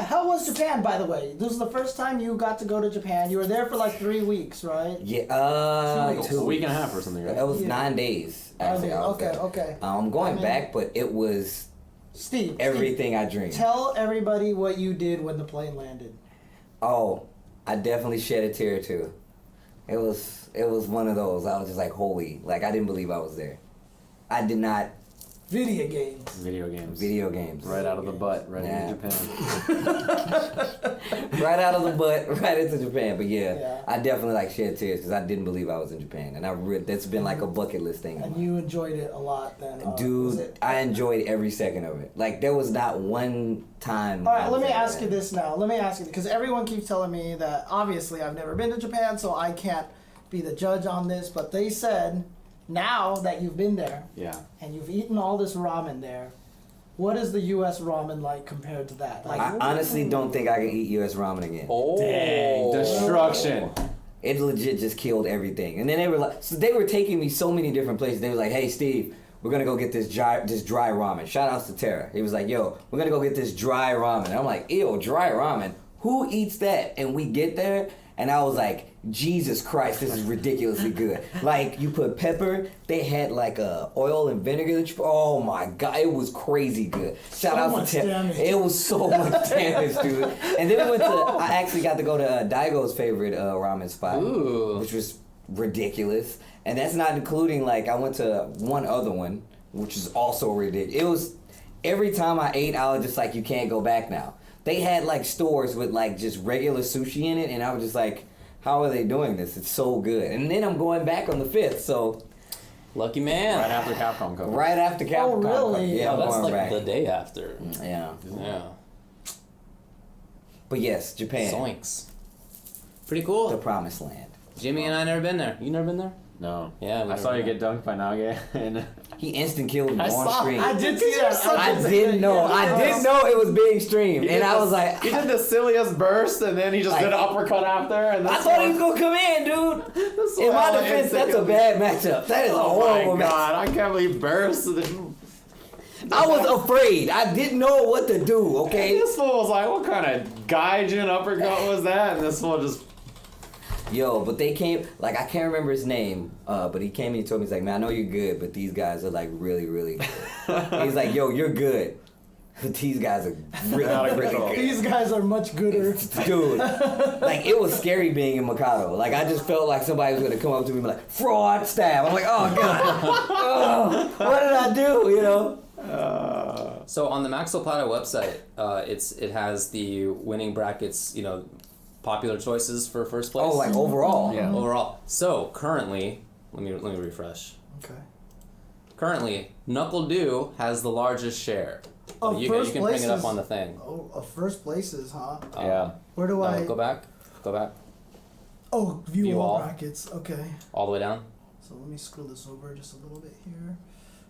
how was Japan, by the way? This is the first time you got to go to Japan. You were there for like 3 weeks, right? Yeah, 2 weeks. A week and a half or something, right? It was 9 days, actually. Okay. I'm going back, but it was everything I dreamed. Tell everybody what you did when the plane landed. Oh, I definitely shed a tear, too. It was one of those. I was just like, holy, like, I didn't believe I was there. I did not. Video games. Right out of the butt, right into Japan. Right out of the butt, right into Japan. But yeah. I definitely like shed tears because I didn't believe I was in Japan, and that's been like a bucket list thing. And you enjoyed it a lot then. Dude, I enjoyed every second of it. Like there was not one time. All right, let me ask you this now. Because everyone keeps telling me that obviously I've never been to Japan, so I can't be the judge on this. But they said, now that you've been there, and you've eaten all this ramen there, what is the U.S. ramen like compared to that? Like, I honestly don't think I can eat U.S. ramen again. Oh, dang, destruction! It legit just killed everything. And then they were taking me so many different places. They were like, "Hey, Steve, we're gonna go get this dry ramen." Shout outs to Tara. He was like, "Yo, we're gonna go get this dry ramen." And I'm like, "Ew, dry ramen? Who eats that?" And we get there. And I was like, Jesus Christ, this is ridiculously good. Like, you put pepper, they had like oil and vinegar. Oh my God, it was crazy good. Shout out to Tim. It was so much damage, dude. And then I actually got to go to Daigo's favorite ramen spot, which was ridiculous. And that's not including, like, I went to one other one, which is also ridiculous. It was, every time I ate, I was just like, you can't go back now. They had like stores with like just regular sushi in it, and I was just like, how are they doing this? It's so good. And then I'm going back on the 5th, so. Lucky man. Right after CapCup Cup. Right after CapCup Cup. Oh, really? Yeah, that's like back the day after. Yeah. But yes, Japan. Zoinks. Pretty cool. The promised land. Jimmy and I never been there. You never been there? No. Yeah, I saw you get dunked by Nage. And he instant killed him on stream. I did see that. I didn't know. I didn't know it was being streamed, and I was like, he did the silliest burst, and then he just did an uppercut after. And I thought he was gonna come in, dude. In my defense, that's a bad matchup. That is a horrible matchup. God, I can't believe burst. I was afraid. I didn't know what to do. Okay. This fool was like, "What kind of gaijin uppercut was that?" And this fool just. Yo, but they came, like, I can't remember his name, but he came and he told me, he's like, "Man, I know you're good, but these guys are, like, really, really good." He's like, "Yo, you're good, but these guys are really, really good." These guys are much gooder. Dude, like, it was scary being in Mikado. Like, I just felt like somebody was going to come up to me and be like, "Fraud stab." I'm like, oh, God. Oh, what did I do, you know? So on the Maxwell Plata website, it has the winning brackets, you know, popular choices for first place. Oh, like overall? Yeah, overall. So currently, let me refresh. Okay. Currently, Knuckle Dew has the largest share. Oh, you can bring it up on the thing. Oh, first places, huh? Yeah. Where do I go back? Go back. Oh, view all brackets. Okay. All the way down. So let me scroll this over just a little bit here.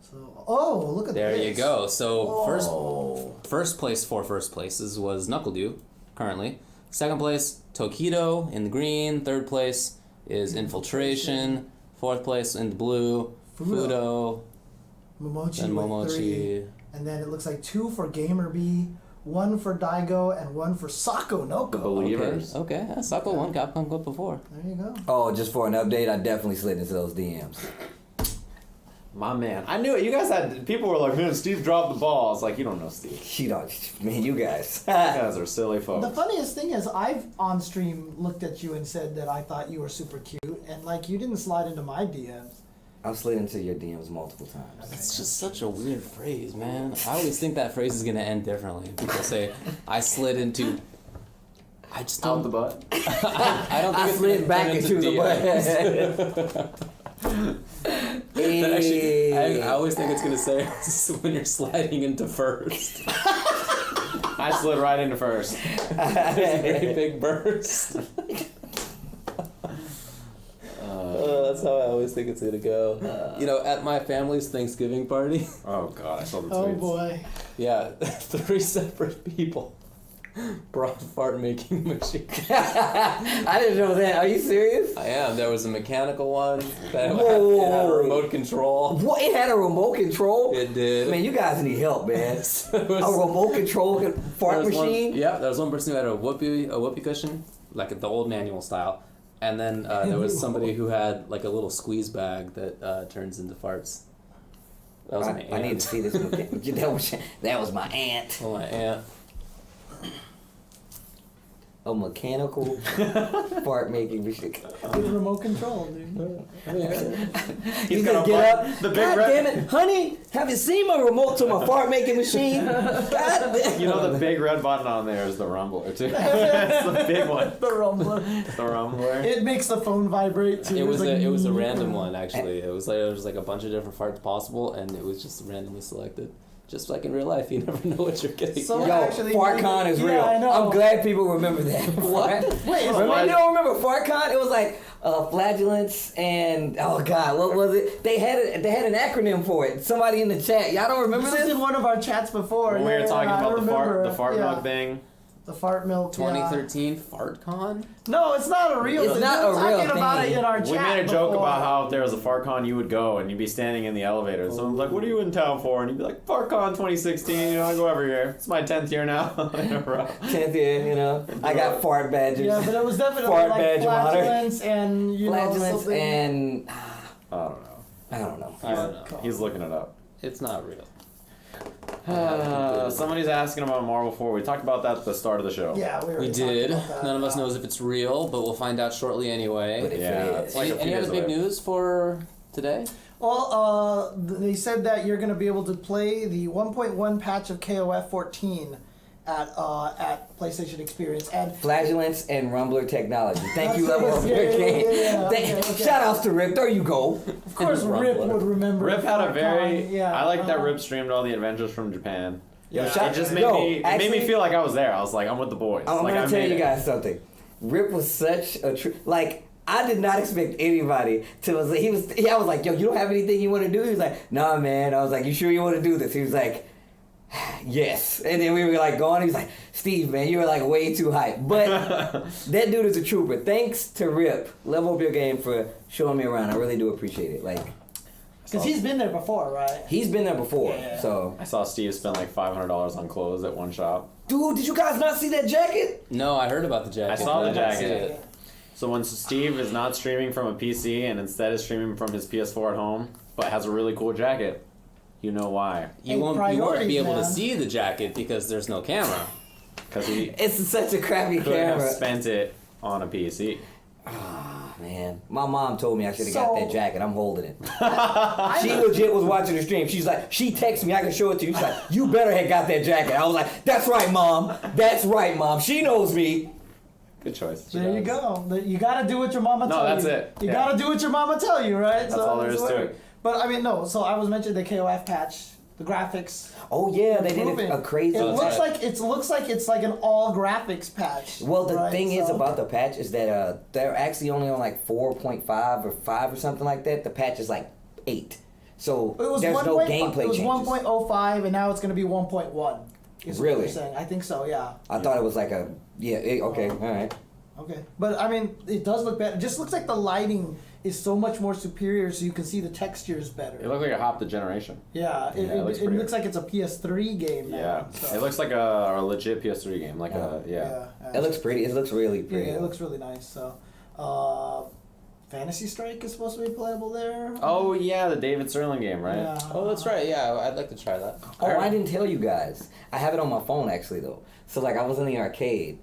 So, oh, look at there this. There you go. So first place for first places was Knuckle Dew, currently. Second place, Tokido in the green. Third place is Infiltration. Fourth place in the blue, Fudo. Momochi and with Momochi. 3. And then it looks like 2 for Gamer B, 1 for Daigo, and 1 for Sako Noko. The Believers. Okay. Sako won CapCup Cup before. There you go. Oh, just for an update, I definitely slid into those DMs. My man. I knew it. You guys had... People were like, "Man, Steve dropped the ball." It's like, you don't know Steve. You don't... Man, you guys. You guys are silly folks. The funniest thing is I've on stream looked at you and said that I thought you were super cute, and like you didn't slide into my DMs. I've slid into your DMs multiple times. It's just such a weird phrase, man. I always think that phrase is going to end differently. People say, "I slid into..." I just don't... Out the butt? I don't think I slid back into the butt. Actually, I always think it's going to say when you're sliding into first. I slid right into first. It's a very big burst. That's how I always think it's going to go. You know, at my family's Thanksgiving party. Oh, God, I saw the tweets. Oh, boy. Yeah, 3 separate people Broad fart making machine. I didn't know that. Are you serious? I am. There was a mechanical one that Whoa. it had a remote control. What? It had a remote control? It did. Man, you guys need help, man. Was- A remote control fart there was machine? There was one person who had a whoopee cushion, like the old manual style. And then there was somebody who had like a little squeeze bag that turns into farts. That was my aunt. I need to see this. That was my aunt. Oh, my aunt. A mechanical fart making machine. With remote control, dude. He's got gonna a get button. up. The big God red- damn it, honey! Have you seen my remote to my fart making machine? God damn. You know the big red button on there is the rumbler too. It's the big one. The rumbler. The rumbler. It makes the phone vibrate too. It was It's like, a random one actually. It was like a bunch of different farts possible, and it was just randomly selected. Just like in real life, you never know what you're getting. So- Yo, actually, FartCon is yeah, real. I know. I'm glad people remember that. What? Wait, Remember, you don't remember FartCon? It was like flatulence and oh god, what was it? They had an acronym for it. Somebody in the chat, y'all don't remember this was this? in one of our chats before. When we were Yeah, talking I about remember. the fart Yeah. milk thing. The fart milk. 2013 FartCon? No, it's not a real It's thing. not We were a real talking about thing. it in our chat. We made a joke before. about how if there was a FartCon, you would go and you'd be standing in the elevator. And someone's like, "What are you in town for?" And you'd be like, "FartCon 2016. You know, I go every year. It's my 10th year now in a row." 10th year, you know. I got fart badges. Yeah, but it was definitely Fart like badge of honor. flatulence and you know Flatulence something. and I don't know. I don't know. I don't know. He's looking it up. It's not real. Somebody's asking about Marvel 4. We talked about that at the start of the show. Yeah, we We already did. talked about that. None of us knows if it's real, but we'll find out shortly But anyway. if Yeah, it it's is. like a few Any days other big away. news for today? Well, they said that you're going to be able to play the 1.1 patch of KOF 14 at PlayStation Experience and Flatulence and Rumbler technology. Thank you, That's level what of it your is. game. Yeah, okay. Shout outs to Rick. There you go. of course Rip Rumbler. would remember. Rip had a very. FartCon, I like that uh-huh. Rip streamed all the adventures from Japan. Yo, Yeah. shout- It just made yo, me. It made me actually- feel like I was there. I was like, I'm with the boys. I'm like, gonna I tell made you it. guys something. Rip was such a like. I did not expect anybody to. I was like, yo, you don't have anything you want to do? He was like, nah, man. I was like, you sure you want to do this? He was like, yes. And then we were like going. He was like, Steve, man, you were like way too hype. But that dude is a trooper. Thanks to Rip, level up your game for showing me around. I really do appreciate it. Like, Because he's been there before, right? he's been there before. Yeah. So, I saw Steve spend like $500 on clothes at one shop. dude, did you guys not see that jacket? No, I heard about the jacket. I saw but the didn't see jacket. it. So when Steve is not streaming from a PC and instead is streaming from his PS4 at home, but has a really cool jacket, you know why? You Hey, won't be priorities, able to man. see the jacket because there's no camera. Because he It's such a crappy could have camera. spent it on a PC. Ah, man. My mom told me I should have got So- that jacket. I'm holding it. She legit was watching the stream. She's like, she texted me. I can show it to you. She's like, you better have got that jacket. I was like, that's right, Mom. That's right, Mom. She knows me. Good choice. There you go. You gotta do what your mama No, tell you. that's it. You Yeah. gotta do what your mama tell you, right? That's all there is to it. But I mean, no. So I was mentioning the KOF patch, the graphics. Oh, yeah. They did improving. a crazy It looks patch. like it's like an all graphics patch. Well, the right? thing is So- about the patch is that they're actually only on like 4.5 or 5 or something like that. The patch is like 8. So It was there's no 1. gameplay It was changes. 1.05, and now it's gonna be 1.1. Is what Really? they're saying. I think so. Yeah. I thought it was like a, okay, all right. Okay. But I mean, it does look better. It just looks like the lighting is so much more superior, so you can see the textures better. It looked like it hopped a generation. Yeah. Yeah, it looks It pretty looks like it's a PS3 game now. Yeah. So. It looks like a legit PS3 game. Like Yeah. It looks pretty. It looks really pretty. Yeah, it looks really nice. So, Fantasy Strike is supposed to be playable there. Oh, yeah, the David Sterling game, right? Yeah. Oh, that's right. Yeah, I'd like to try that. Oh, I didn't tell you guys. I have it on my phone actually though. So like I was in the arcade,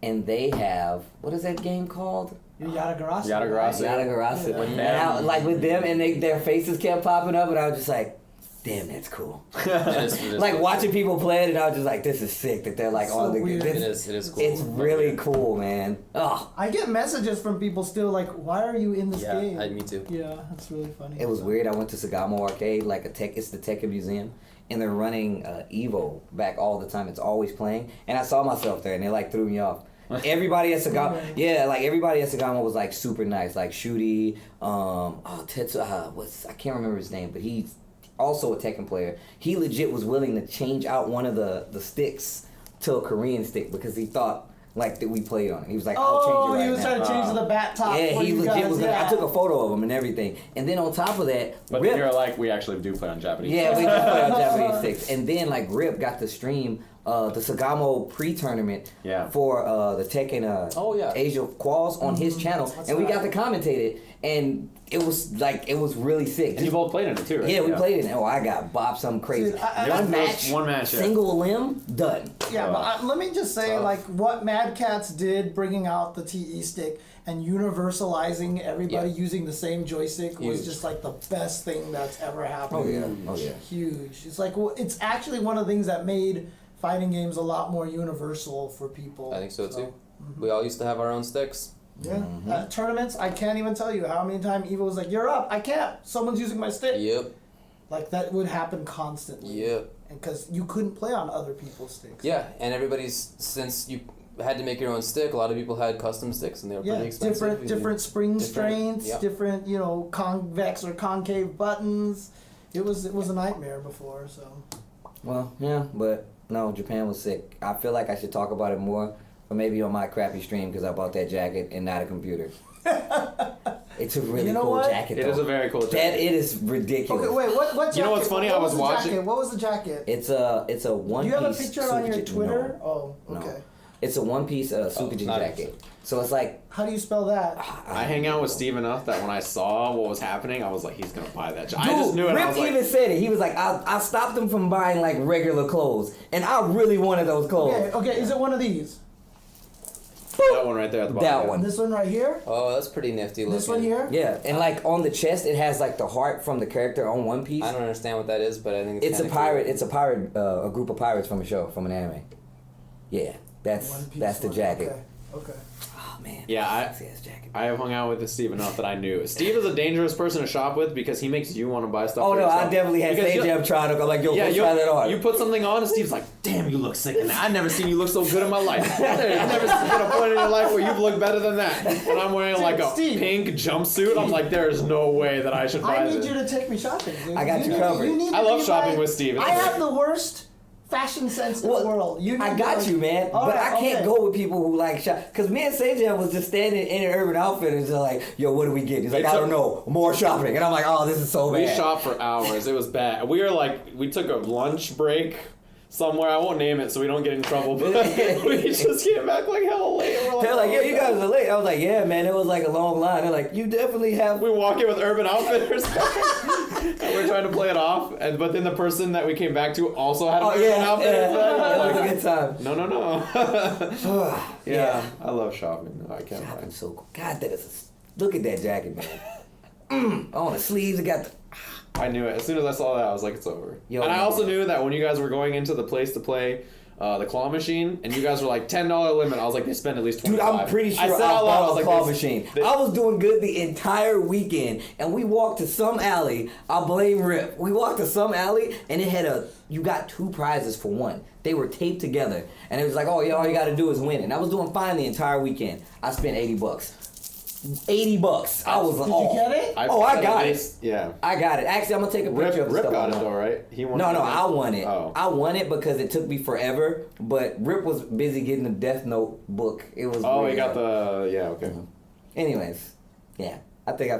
and they have what is that game called? Yatagarasu. Yatagarasu. Yatagarasu. Yeah. And I, like with them, and their faces kept popping up, and I was just like, damn, that's cool. It is Like watching people play it, and I was just like, this is sick that they're like So all the. weird. This, It is cool. It's really cool, man. Oh, I get messages from people still like, "Why are you in this Yeah, game?" me too. Yeah, that's really funny. it was weird. I went to Sagamo Arcade, like it's the Tekken Museum, and they're running Evo back all the time. It's always playing, and I saw myself there, and they like threw me off. Everybody at Sagamo, yeah, like everybody at Sagamo was like super nice, like Shooty, Tetsu, I can't remember his name, but he's also a Tekken player. He legit was willing to change out one of the sticks to a Korean stick because he thought like that we played on it. He was like, I'll change it right now. he was trying to change the bat top. Yeah, for he you legit guys, was. I took a photo of him and everything. And then on top of that, But Rip, you're like, we actually do play on Japanese. yeah, we just play on Japanese sticks. And then like Rip got to stream the Sagamo pre-tournament for the Tekken Asia Quals on his channel, and we got to commentate it, and it was really sick. And you both played in it too, right? Yeah, we played it. And, I got bopped something crazy. Dude, one match, yeah. single limb, done. Yeah, but let me just say, like, what Mad Catz did, bringing out the TE stick and universalizing everybody using the same joystick was just like the best thing that's ever happened. Oh yeah. Huge. It's like, well, it's actually one of the things that made fighting games a lot more universal for people. I think so too. We all used to have our own sticks. Yeah. Tournaments, I can't even tell you how many times Eva was like, "You're up, I can't. Someone's using my stick." Yep. Like that would happen constantly. Yep. Because you couldn't play on other people's sticks. Yeah, and since you had to make your own stick, a lot of people had custom sticks and they were pretty expensive. Different spring strengths, different, convex or concave buttons. It was a nightmare before, so. Well, yeah, but no, Japan was sick. I feel like I should talk about it more, but maybe on my crappy stream because I bought that jacket and not a computer. It's a really cool jacket, though. It is a very cool jacket. It is ridiculous. Okay, wait, what jacket? You know what's funny? I was watching. Jacket? What was the jacket? It's a one piece. Do you have a picture on your Twitter? No. Oh, okay. No. It's a one piece Tsukijin jacket. So it's like. How do you spell that? I hang out with Steve enough that when I saw what was happening, I was like, he's gonna buy that jacket. Dude, I just knew it. Rip even said it. He was like, I stopped him from buying like regular clothes, and I really wanted those clothes. Okay. Is it one of these? That one right there at the bottom. That one. This one right here? Oh, that's pretty nifty looking. This one here? Yeah, and like on the chest, it has like the heart from the character on one piece. I don't understand what that is, but I think it's a pirate. Cool. It's a pirate, a group of pirates from a show, from an anime. Yeah, that's the jacket. Okay. Oh man. Yeah, I have hung out with Steve enough that I knew. Steve is a dangerous person to shop with because he makes you want to buy stuff. Oh for no, yourself. I definitely had Jam trying to go like, yo, let's try that on. You put something on, and Steve's like, damn, you look sick in that. I've never seen you look so good in my life. I've never been a point in your life where you've looked better than that. When I'm wearing like a pink jumpsuit, I'm like, there is no way that I should buy this. I need you to take me shopping, dude. I got you covered. I love shopping with Steve. I have the worst fashion sense in the world. I got you, man. But I can't go with people who like shop. Because me and Sejan was just standing in an Urban Outfitters and just like, yo, what do we get? He's like, I don't know. More shopping. And I'm like, oh, this is so bad. We shopped for hours. It was bad. We took a lunch break somewhere. I won't name it so we don't get in trouble. But we just came back like hella late. They're like, yeah, you guys are late. I was like, yeah, man, it was like a long line. They're like, you definitely have. We walk in with Urban Outfitters. And we're trying to play it off, but then the person that we came back to also had an Urban Outfitters. That was a good time. No. Yeah, I love shopping. No, I can't. Shopping's so cool. God, look at that jacket, man. On the sleeves, it got the. I knew it. As soon as I saw that, I was like, it's over. Yo, and I also knew that when you guys were going into the place to play the claw machine, and you guys were like $10 limit, I was like, they spent at least $25. Dude, I'm pretty sure I bought a claw machine. I was doing good the entire weekend, and we walked to some alley. I'll blame Rip. We walked to some alley, and it had you got 2 prizes for one. They were taped together, and it was like, oh yeah, all you got to do is win. And I was doing fine the entire weekend. I spent $80. $80. I was like, Did you get it? I got it. Yeah. I got it. Actually, I'm gonna take a picture of the Rip stuff. got it though, right? He won. No, I won it. Oh. I won it because it took me forever. But Rip was busy getting the Death Note book. It was. Oh, weird. he got the okay. Mm-hmm. Anyways, yeah, I think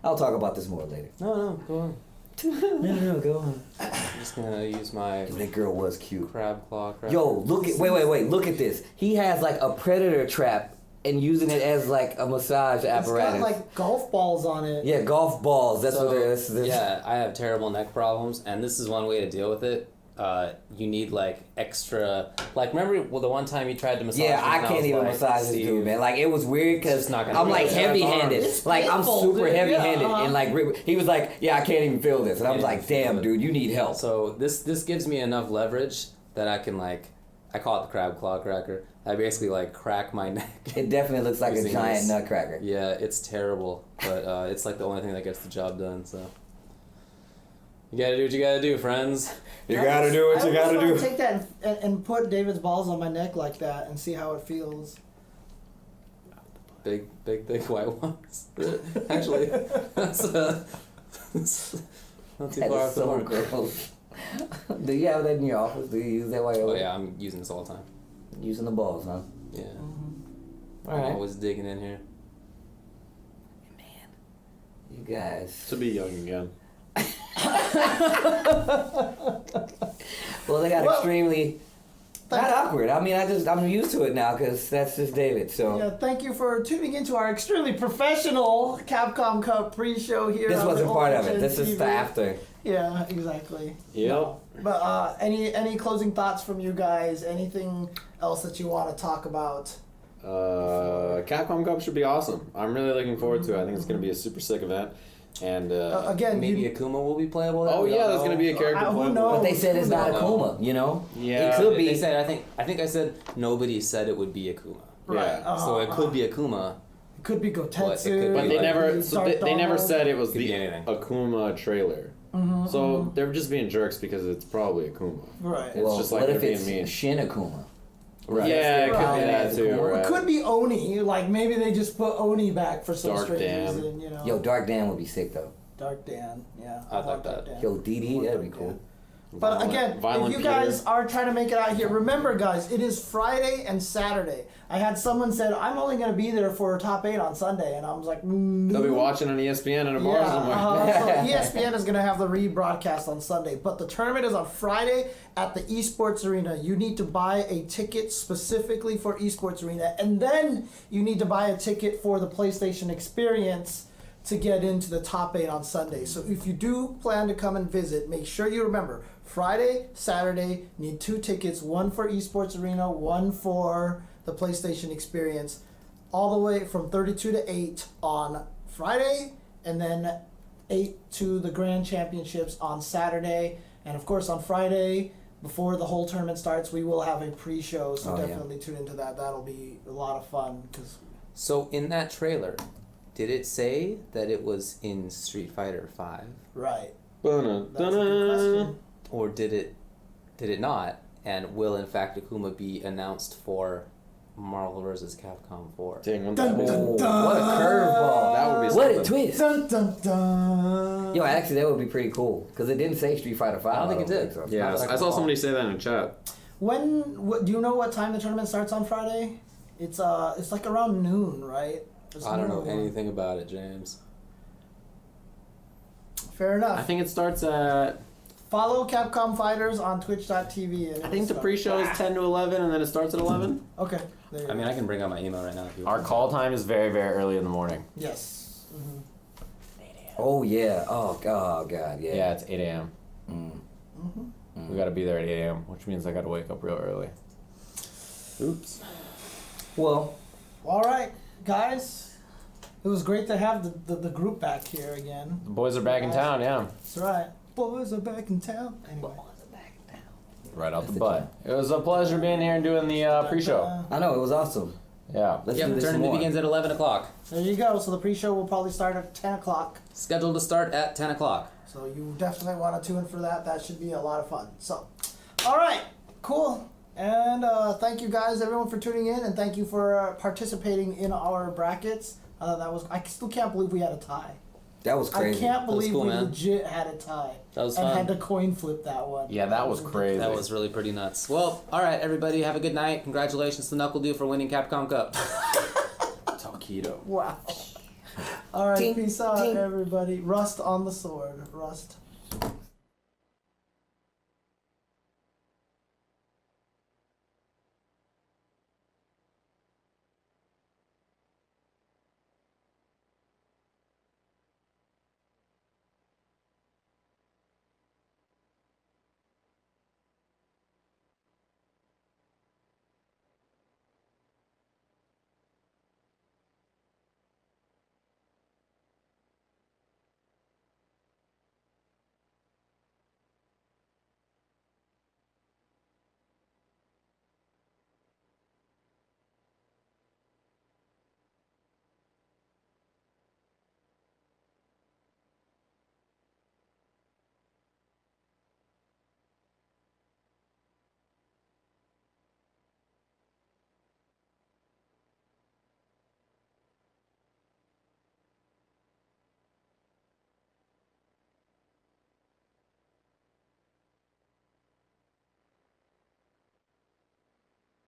I'll talk about this more later. No, go on. No, go on. I'm just gonna use my. That girl was cute. Crab claw. Yo, wait, look at this. He has like a predator trap and using it as like a massage apparatus. It's got like golf balls on it. Yeah, golf balls. That's what they're. Yeah, I have terrible neck problems, and this is one way to deal with it. You need like extra. Like, remember the one time you tried to massage? Yeah, I can't even massage this dude, man. Like, it was weird because I'm like heavy-handed. Like, I'm super heavy-handed, and like he was like, yeah, I can't even feel this, and I was like, damn, dude, you need help. So this gives me enough leverage that I can like. I call it the crab claw cracker. I basically like crack my neck. It definitely looks like a giant nutcracker. Yeah, it's terrible, but it's like the only thing that gets the job done. So you gotta do what you gotta do, friends. You gotta do what you gotta do. Take that and put David's balls on my neck like that and see how it feels. Big white ones. Actually, that's not too far off the mark. Do you have that in your office? Do you use that while you're Oh yeah, I'm using this all the time. Using the balls, huh? Yeah. All right. Always digging in here. Man, you guys. To be young again. Well, they got extremely not awkward. I mean, I'm used to it now because that's just David. So yeah, thank you for tuning into our extremely professional Capcom Cup pre-show here. This wasn't part of it. This TV. is the after. Yeah, exactly. Yep. No. But any closing thoughts from you guys? Anything else that you want to talk about? Capcom Cup should be awesome. I'm really looking forward to it. I think it's going to be a super sick event. And again, maybe Akuma will be playable. Oh yeah, there's gonna be a character who playable. knows? But they said it's not Akuma, you know? Yeah. It could be. They said I think I said nobody said it would be Akuma. Right. Yeah. So it could be Akuma. It could be Gotetsu. It could But be they like- never, so they never said it was Could the be anything. Akuma trailer. So they're just being jerks because it's probably Akuma. Right. It's Well, just like what they're if being it's mean. Shin Akuma? Right. Yeah, it could Right. be that too. Or Or Right. it could be Oni. Like maybe they just put Oni back for some Dark strange Dan. reason. You know. Yo, Dark Dan would be sick though. Dark Dan. Yeah. I'd like want that. Dark Dan. Yo, DD, that'd be cool. But again, Violent if you Peter. guys are trying to make it out here, remember, guys, it is Friday and Saturday. I had someone said I'm only going to be there for top 8 on Sunday, and I was like, They'll be watching on ESPN in a bar somewhere. so ESPN is going to have the rebroadcast on Sunday, but the tournament is on Friday at the Esports Arena. You need to buy a ticket specifically for Esports Arena, and then you need to buy a ticket for the PlayStation Experience to get into the top 8 on Sunday. So if you do plan to come and visit, make sure you remember Friday, Saturday, need 2 tickets, one for Esports Arena, one for the PlayStation Experience, all the way from 32 to 8 on Friday, and then 8 to the Grand Championships on Saturday. And of course on Friday, before the whole tournament starts, we will have a pre-show, so definitely tune into that. That'll be a lot of fun. So in that trailer, did it say that it was in Street Fighter V? Right. Dun-dun, That's a good question. Or did it not? And will in fact Akuma be announced for Marvel vs. Capcom 4? Dang, wouldn't that be- Dun, Oh, dun. what a curveball. That would be What a something. twist. Dun, dun, dun. Yo, actually, that would be pretty cool. Because it didn't say Street Fighter 5. I don't think it did. so. Yeah, I saw somebody say that in chat. Do you know what time the tournament starts on Friday? It's like around noon, right? It's I don't know noon. anything about it, James. Fair enough. I think it starts at. Follow Capcom Fighters on Twitch.tv. And I think the pre-show is 10 to 11, and then it starts at 11. Okay. There you I go. mean, I can bring out my email right now if you Our want. call time is very, very early in the morning. Yes. Mm-hmm. Oh, yeah. Oh, God, yeah. Yeah, it's 8 a.m. Mm-hmm. We gotta be there at 8 a.m., which means I gotta wake up real early. Oops. Well, All right, guys. It was great to have the group back here again. The boys are back in town, yeah. That's right. Boys are back in town. Anyway. Right out the That's the butt. It was a pleasure being here and doing the pre-show. I know, it was awesome. Yeah. Let's Yeah, do the this tournament more. begins at 11 o'clock. There you go. So the pre-show will probably start at 10 o'clock. Scheduled to start at 10 o'clock. So you definitely want to tune in for that. That should be a lot of fun. So, all right, cool. And thank you guys, everyone, for tuning in, and thank you for participating in our brackets. I still can't believe we had a tie. That was crazy. I can't believe cool, we man. legit had a tie. That was and fun. had to coin flip that one. Yeah, that was crazy. That was really pretty nuts. Well, all right, everybody, have a good night. Congratulations to Knuckle for winning Capcom Cup. Taquito. Wow. All right, Ding, peace out, ding. everybody. Rust on the sword. Rust.